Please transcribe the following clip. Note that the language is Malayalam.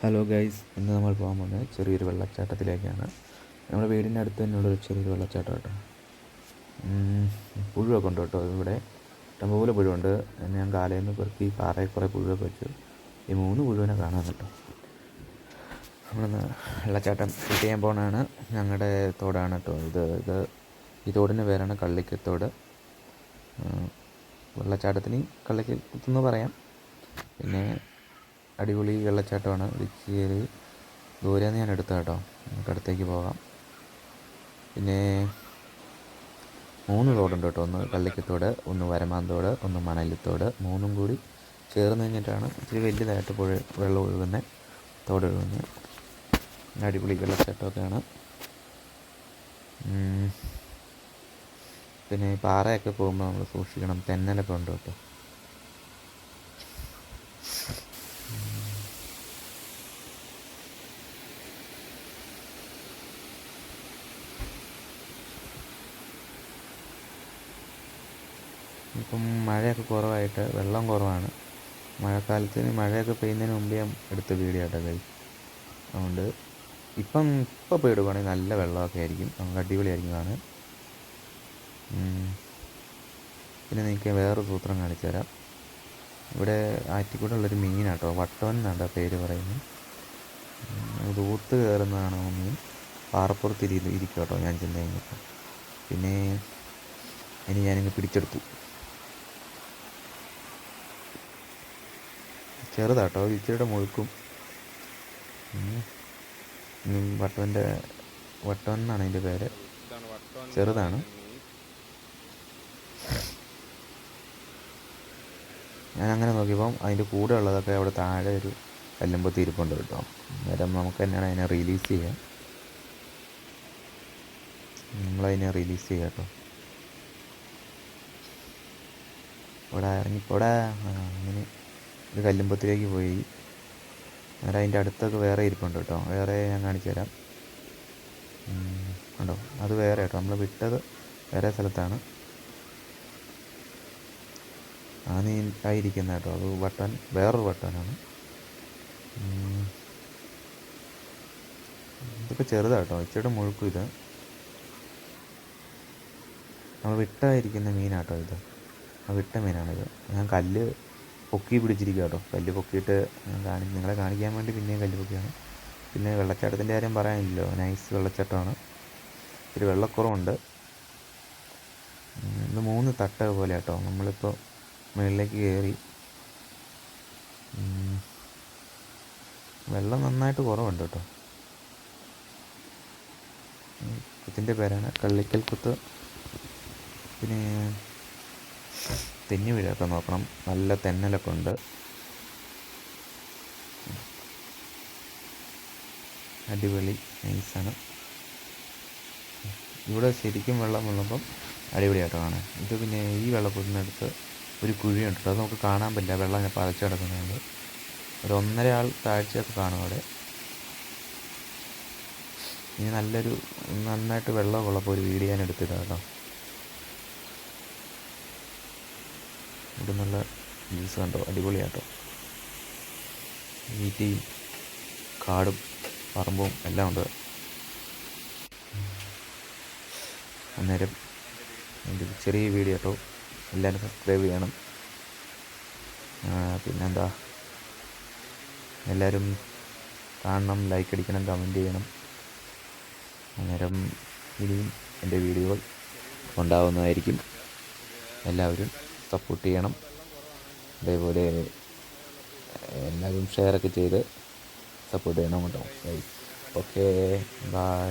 ഹലോ ഗൈസ്, ഇന്ന് നമ്മൾ പോകാൻ പോകുന്നത് ചെറിയൊരു വെള്ളച്ചാട്ടത്തിലേക്കാണ്. നമ്മുടെ വീടിൻ്റെ അടുത്ത് തന്നെയുള്ളൊരു ചെറിയൊരു വെള്ളച്ചാട്ടം കേട്ടോ. പുഴുവൊക്കെ ഉണ്ട് കേട്ടോ. ഇവിടെ ഇഷ്ടംപോലെ പുഴുവുണ്ട്. ഞാൻ കാലയിൽ നിന്ന് പെറുക്കി പാറയിൽ കുറേ പുഴുവൊക്കെ വെച്ചു. ഈ 3 പുഴുവിനെ കാണാൻ കേട്ടോ. നമ്മളിന്ന് വെള്ളച്ചാട്ടം ഷൂട്ട് ചെയ്യാൻ പോകുന്നതാണ്. ഞങ്ങളുടെ തോടാണ് കേട്ടോ ഈ തോടിന് പേരാണ് കള്ളിക്കത്തോട്. വെള്ളച്ചാട്ടത്തിന് കള്ളിക്കത്തെന്ന് പറയാം. പിന്നെ അടിപൊളി വെള്ളച്ചാട്ടമാണ്. ഇച്ചിരി ദൂരെ നിന്ന് ഞാൻ എടുത്ത കേട്ടോ. നമുക്ക് അടുത്തേക്ക് പോകാം. പിന്നെ 3 തോടുണ്ട് കേട്ടോ. ഒന്ന് കള്ളിക്കത്തോട്, ഒന്ന് വരമാന്തോട്, ഒന്ന് മണലിത്തോട്. 3ഉം കൂടി ചേർന്ന് കഴിഞ്ഞിട്ടാണ് ഇച്ചിരി വലിയതായിട്ട് വെള്ളം ഒഴുകുന്നത്, തോട് ഒഴുകുന്നത്. അടിപൊളി വെള്ളച്ചാട്ടമൊക്കെയാണ്. പിന്നെ പാറയൊക്കെ പോകുമ്പോൾ നമ്മൾ സൂക്ഷിക്കണം. തെന്നലൊക്കെ ഉണ്ട് കേട്ടോ. ഇപ്പം മഴയൊക്കെ കുറവായിട്ട് വെള്ളം കുറവാണ്. മഴക്കാലത്തിന് മഴയൊക്കെ പെയ്യുന്നതിന് മുമ്പേ ഞാൻ എടുത്ത വീഡിയോ കേട്ടോ ഗൈസ്. അതുകൊണ്ട് ഇപ്പോൾ പോയിടുകയാണെങ്കിൽ നല്ല വെള്ളമൊക്കെ ആയിരിക്കും. നമുക്ക് അടിപൊളിയായിരിക്കും കാണാൻ. പിന്നെ നിങ്ങൾക്ക് വേറൊരു സൂത്രം കാണിച്ചു തരാം. ഇവിടെ ആറ്റിക്കൂടെ ഉള്ളൊരു മീനാട്ടോ. വട്ടവൻ എന്നാണ് പേര് പറയുന്നത്. ദൂത്ത് കയറുന്നതാണ് മീൻ. പാറപ്പുറത്ത് ഇരിക്കും കേട്ടോ ഞാൻ ചെന്ന് കഴിഞ്ഞപ്പോൾ. പിന്നെ ഞാനിങ്ങ് പിടിച്ചെടുത്തു. ചെറുതാട്ടോ, ഇച്ചിരിയുടെ മുഴുക്കും. വട്ടവൻ എന്നാണ് അതിൻ്റെ പേര്. ചെറുതാണ്. ഞാൻ അങ്ങനെ നോക്കിയപ്പം അതിൻ്റെ കൂടെ ഉള്ളതൊക്കെ അവിടെ താഴെ ഒരു കല്ലുമ്പോൾ തിരിപ്പുണ്ട് കേട്ടോ. അന്നേരം നമുക്ക് തന്നെയാണ് അതിനെ റിലീസ് ചെയ്യാം. നമ്മളതിനെ റിലീസ് ചെയ്യാം കേട്ടോ. ഇവിടെ ഇറങ്ങിപ്പോടാ. അങ്ങനെ ഒരു കല്ലുമ്പത്തിലേക്ക് പോയി. അന്നേരം അതിൻ്റെ അടുത്തൊക്കെ വേറെ ഇരിപ്പുണ്ട് കേട്ടോ. വേറെ ഞാൻ കാണിച്ചു തരാം. കണ്ടോ, അത് വേറെ കേട്ടോ. നമ്മൾ വിട്ടത് വേറെ സ്ഥലത്താണ്. ആ നീണ്ടായിരിക്കുന്ന കേട്ടോ, അത് വട്ടൻ, വേറൊരു വട്ടനാണ്. ഇതൊക്കെ ചെറുതാട്ടോ, ഇച്ചിരി മുഴുക്കും. ഇത് നമ്മൾ വിട്ടായിരിക്കുന്ന മീനാട്ടോ. ഇത് വിട്ട മീനാണിത്. ഞാൻ കല്ല് പൊക്കി പിടിച്ചിരിക്കുക കേട്ടോ. കല്ല് പൊക്കിയിട്ട് നിങ്ങളെ കാണിക്കാൻ വേണ്ടി പിന്നെയും കല്ല് പൊക്കിയാണ്. പിന്നെ വെള്ളച്ചാട്ടത്തിൻ്റെ കാര്യം പറയാനില്ലല്ലോ, നൈസ് വെള്ളച്ചാട്ടമാണ്. ഇത്തിരി വെള്ളക്കുറവുണ്ട്. ഇത് 3 തട്ട പോലെ കേട്ടോ. നമ്മളിപ്പോൾ മുകളിലേക്ക് കയറി. വെള്ളം നന്നായിട്ട് കുറവുണ്ട് കേട്ടോ. കുത്തിൻ്റെ പേരാണ് കള്ളിക്കൽ കുത്ത്. പിന്നെ തെന്നി വീഴൊക്കെ നോക്കണം. നല്ല തെന്നലൊക്കെ ഉണ്ട്. അടിപൊളി നൈസാണ്. ഇവിടെ ശരിക്കും വെള്ളം വന്നപ്പം അടിപൊളിയായിട്ട് കാണാൻ. ഇത് പിന്നെ ഈ വെള്ളപ്പൊത്തിനടുത്ത് ഒരു കുഴിയുണ്ട്. അത് നമുക്ക് കാണാൻ പറ്റില്ല, വെള്ളം പതച്ച് കിടക്കുന്നുണ്ട്. ഒരു 1.5 ആൾ താഴ്ചയൊക്കെ കാണും അവിടെ. ഇനി നന്നായിട്ട് വെള്ളമൊക്കെ ഉള്ളപ്പോൾ ഒരു വീഡിയോ ഞാൻ എടുത്തിട്ടാണ് കേട്ടോ. ഇവിടെ നല്ല വ്യൂസ് കണ്ടോ, അടിപൊളിയാട്ടോ. വീട്ടിയും കാടും പറമ്പും എല്ലാം ഉണ്ട്. അന്നേരം എൻ്റെ ചെറിയ വീഡിയോ കേട്ടോ. എല്ലാവരും സബ്സ്ക്രൈബ് ചെയ്യണം. പിന്നെന്താ, എല്ലാവരും കാണണം, ലൈക്ക് അടിക്കണം, കമൻറ്റ് ചെയ്യണം. അന്നേരം ഇനിയും എൻ്റെ വീഡിയോകൾ ഉണ്ടാവുന്നതായിരിക്കും. എല്ലാവരും സപ്പോർട്ട് ചെയ്യണം. അതേപോലെ എല്ലാവരും ഷെയറൊക്കെ ചെയ്ത് സപ്പോർട്ട് ചെയ്യണം കേട്ടോ. Okay, by.